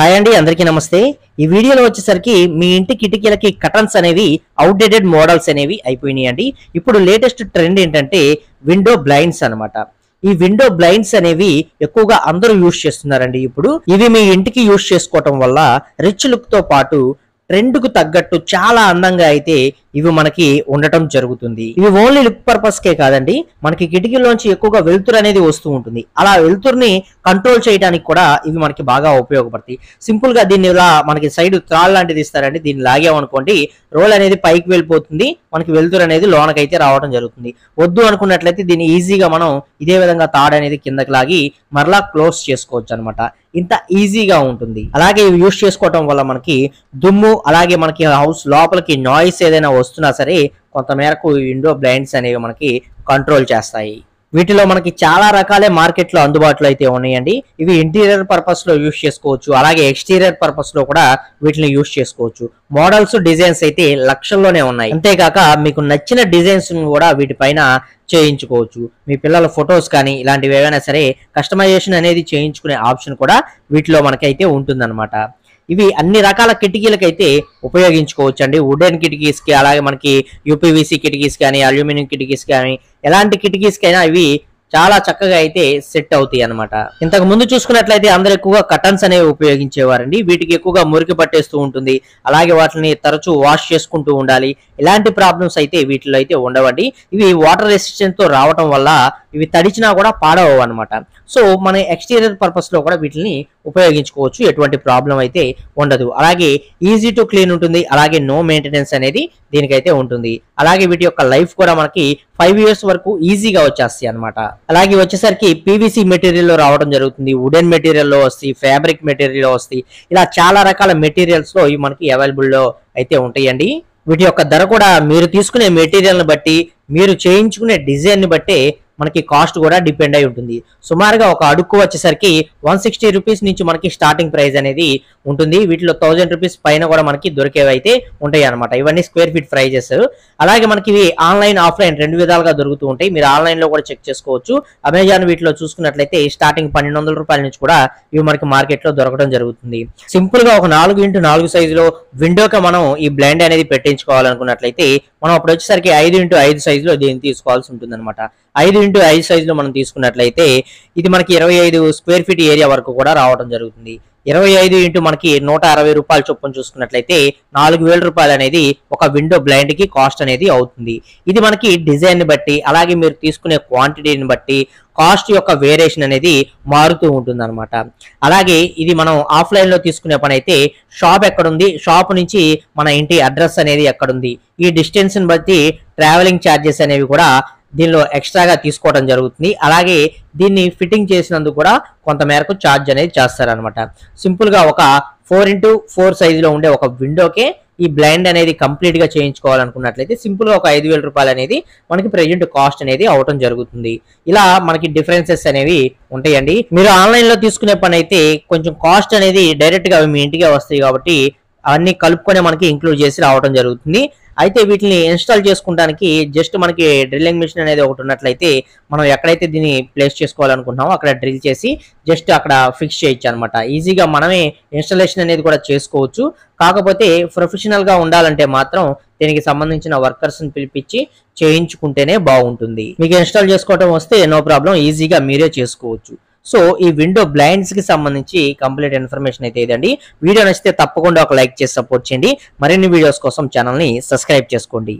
Hi అండి, అందరికీ నమస్తే. ఈ వీడియోలో వచ్చేసరికి మీ ఇంటి కిటికీలకి కర్టన్స్ అనేవి అవుట్డేటెడ్ మోడల్స్ అనేవి అయిపోయినాయండి. ఇప్పుడు లేటెస్ట్ ట్రెండ్ ఏంటంటే విండో బ్లైండ్స్ అన్నమాట. ఈ విండో బ్లైండ్స్ అనేవి ఎక్కువగా అందరూ యూజ్ చేస్తున్నారండి. ఇప్పుడు ఇవి మీ ఇంటికి యూజ్ చేసుకోవటం వల్ల రిచ్ లుక్ తో పాటు ట్రెండ్ కు తగ్గట్టు చాలా అందంగా అయితే ఇవి మనకి ఉండటం జరుగుతుంది. ఇవి ఓన్లీ లుక్ పర్పస్ కే కాదండి, మనకి కిటికీలోంచి ఎక్కువగా వెలుతురు అనేది వస్తూ ఉంటుంది. అలా వెలుతురుని కంట్రోల్ చేయడానికి కూడా ఇవి మనకి బాగా ఉపయోగపడతాయి. సింపుల్ గా దీన్ని ఇలా మనకి సైడ్ త్రాల్ లాంటిది ఇస్తారండి. దీన్ని లాగామనుకోండి, రోల్ అనేది పైకి వెళ్ళిపోతుంది, మనకి వెలుతురు అనేది లోనకైతే రావడం జరుగుతుంది. వద్దు అనుకున్నట్లయితే దీన్ని ఈజీగా మనం ఇదే విధంగా తాడు అనేది కిందకి లాగి మరలా క్లోజ్ చేసుకోవచ్చు అనమాట. ఇంత ఈజీగా ఉంటుంది. అలాగే ఇవి యూజ్ చేసుకోవటం వల్ల మనకి దుమ్ము, అలాగే మనకి హౌస్ లోపలికి నాయిస్ ఏదైనా వస్తున్నా సరే కొంతమేరకు విండో బ్లైండ్స్ అనేవి మనకి కంట్రోల్ చేస్తాయి. వీటిలో మనకి చాలా రకాలే మార్కెట్ లో అందుబాటులో అయితే ఉన్నాయండి. ఇవి ఇంటీరియర్ పర్పస్ లో యూజ్ చేసుకోవచ్చు, అలాగే ఎక్స్టీరియర్ పర్పస్ లో కూడా వీటిని యూజ్ చేసుకోవచ్చు. మోడల్స్, డిజైన్స్ అయితే లక్షల్లోనే ఉన్నాయి. అంతేకాక మీకు నచ్చిన డిజైన్స్ కూడా వీటిపైన చేయించుకోవచ్చు. మీ పిల్లల ఫొటోస్ కానీ ఇలాంటివి ఏవైనా సరే కస్టమైజేషన్ అనేది చేయించుకునే ఆప్షన్ కూడా వీటిలో మనకైతే ఉంటుందన్నమాట. ఇవి అన్ని రకాల కిటికీలకైతే ఉపయోగించుకోవచ్చు అండి. వుడెన్ కిటికీస్ కి, అలాగే మనకి యూపీవీసీ కిటికీస్ కానీ, అల్యూమినియం కిటికీస్ కానీ, ఎలాంటి కిటికీస్ కైనా ఇవి చాలా చక్కగా అయితే సెట్ అవుతాయి అనమాట. ఇంతకు ముందు చూసుకున్నట్లయితే అందరూ ఎక్కువగా కర్టన్స్ అనేవి ఉపయోగించేవారండి. వీటికి ఎక్కువగా మురికి పట్టేస్తూ ఉంటుంది, అలాగే వాటిని తరచూ వాష్ చేసుకుంటూ ఉండాలి. ఇలాంటి ప్రాబ్లమ్స్ అయితే వీటిలో అయితే ఉండవండి. ఇవి వాటర్ రెసిస్టెన్స్ తో రావటం వల్ల ఇవి తడిచినా కూడా పాడవు అనమాట. సో మన ఎక్స్టీరియర్ పర్పస్ లో కూడా వీటిని ఉపయోగించుకోవచ్చు, ఎటువంటి ప్రాబ్లం అయితే ఉండదు. అలాగే ఈజీ టు క్లీన్ ఉంటుంది, అలాగే నో మెయింటెనెన్స్ అనేది దీనికైతే ఉంటుంది. అలాగే వీటి యొక్క లైఫ్ కూడా మనకి 5 years వరకు ఈజీగా వచ్చేస్తాయి అనమాట. అలాగే వచ్చేసరికి పీవీసీ మెటీరియల్ లో రావడం జరుగుతుంది, వుడెన్ మెటీరియల్ లో వస్తాయి, ఫ్యాబ్రిక్ మెటీరియల్ లో వస్తాయి. ఇలా చాలా రకాల మెటీరియల్స్ లో ఇవి మనకి అవైలబుల్ లో అయితే ఉంటాయండి. వీటి యొక్క ధర కూడా మీరు తీసుకునే మెటీరియల్ ని బట్టి, మీరు చేయించుకునే డిజైన్ ని బట్టి మనకి కాస్ట్ కూడా డిపెండ్ అయి ఉంటుంది. సుమారుగా ఒక అడుక్కు వచ్చేసరికి 160 రూపీస్ నుంచి మనకి స్టార్టింగ్ ప్రైస్ అనేది ఉంటుంది. వీటిలో 1000 రూపీస్ పైన కూడా మనకి దొరికేవి అయితే ఉంటాయి అనమాట. ఇవన్నీ స్క్వేర్ ఫీట్ ప్రైజెస్. అలాగే మనకి ఇవి ఆన్లైన్, ఆఫ్లైన్ 2 విధాలుగా దొరుకుతూ ఉంటాయి. మీరు ఆన్లైన్ లో కూడా చెక్ చేసుకోవచ్చు. అమెజాన్ వీటిలో చూసుకున్నట్లయితే స్టార్టింగ్ 1200 రూపాయల నుంచి కూడా ఇవి మనకి మార్కెట్ లో దొరకడం జరుగుతుంది. సింపుల్ గా ఒక 4x4 సైజులో విండోకి మనం ఈ బ్లైండ్ అనేది పెట్టించుకోవాలనుకున్నట్లయితే మనం అప్పుడు వచ్చేసరికి 5x5 సైజులో దీన్ని తీసుకోవాల్సి ఉంటుంది అనమాట. 5x5 సైజులో మనం తీసుకున్నట్లయితే ఇది మనకి 25 స్క్వేర్ ఫీట్ ఏరియా వరకు కూడా రావడం జరుగుతుంది. 25 ఇంటూ మనకి 160 రూపాయలు చొప్పున చూసుకున్నట్లయితే 4000 రూపాయలు అనేది ఒక విండో బ్లైండ్ కి కాస్ట్ అనేది అవుతుంది. ఇది మనకి డిజైన్ ని బట్టి, అలాగే మీరు తీసుకునే క్వాంటిటీని బట్టి కాస్ట్ యొక్క వేరియేషన్ అనేది మారుతూ ఉంటుంది అనమాట. అలాగే ఇది మనం ఆఫ్లైన్ లో తీసుకునే పని అయితే షాప్ ఎక్కడుంది, షాప్ నుంచి మన ఇంటి అడ్రస్ అనేది ఎక్కడుంది, ఈ డిస్టెన్స్ ని బట్టి ట్రావెలింగ్ ఛార్జెస్ అనేవి కూడా దీనిలో ఎక్స్ట్రాగా తీసుకోవడం జరుగుతుంది. అలాగే దీన్ని ఫిట్టింగ్ చేసినందుకు కూడా కొంత మేరకు ఛార్జ్ అనేది చేస్తారనమాట. సింపుల్ గా ఒక 4x4 సైజులో ఉండే ఒక విండోకే ఈ బ్లైండ్ అనేది కంప్లీట్ గా చేయించుకోవాలనుకున్నట్లయితే సింపుల్ గా ఒక 5000 రూపాయలు అనేది మనకి ప్రెజెంట్ కాస్ట్ అనేది అవటం జరుగుతుంది. ఇలా మనకి డిఫరెన్సెస్ అనేవి ఉంటాయండి. మీరు ఆన్లైన్ లో తీసుకునే పని అయితే కొంచెం కాస్ట్ అనేది డైరెక్ట్ గా మీ ఇంటికే వస్తాయి కాబట్టి అవన్నీ కలుపుకొని మనకి ఇంక్లూడ్ చేసి రావడం జరుగుతుంది. అయితే వీటిని ఇన్స్టాల్ చేసుకోవడానికి జస్ట్ మనకి డ్రిల్లింగ్ మిషన్ అనేది ఒకటి ఉన్నట్లయితే మనం ఎక్కడైతే దీన్ని ప్లేస్ చేసుకోవాలనుకుంటున్నామో అక్కడ డ్రిల్ చేసి జస్ట్ అక్కడ ఫిక్స్ చేయొచ్చు అనమాట. ఈజీగా మనమే ఇన్స్టాలేషన్ అనేది కూడా చేసుకోవచ్చు. కాకపోతే ప్రొఫెషనల్ గా ఉండాలంటే మాత్రం దీనికి సంబంధించిన వర్కర్స్ ని పిలిపించి చేయించుకుంటేనే బాగుంటుంది. మీకు ఇన్స్టాల్ చేసుకోవడం వస్తే నో ప్రాబ్లం, ఈజీగా మీరే చేసుకోవచ్చు. సో ఈ విండో బ్లైండ్స్ కి సంబంధించి కంప్లీట్ ఇన్ఫర్మేషన్ అయితే ఇదండి. వీడియో నచ్చితే తప్పకుండా ఒక లైక్ చేసి సపోర్ట్ చేయండి. మరిన్ని వీడియోస్ కోసం ఛానల్ ని సబ్స్క్రైబ్ చేసుకోండి.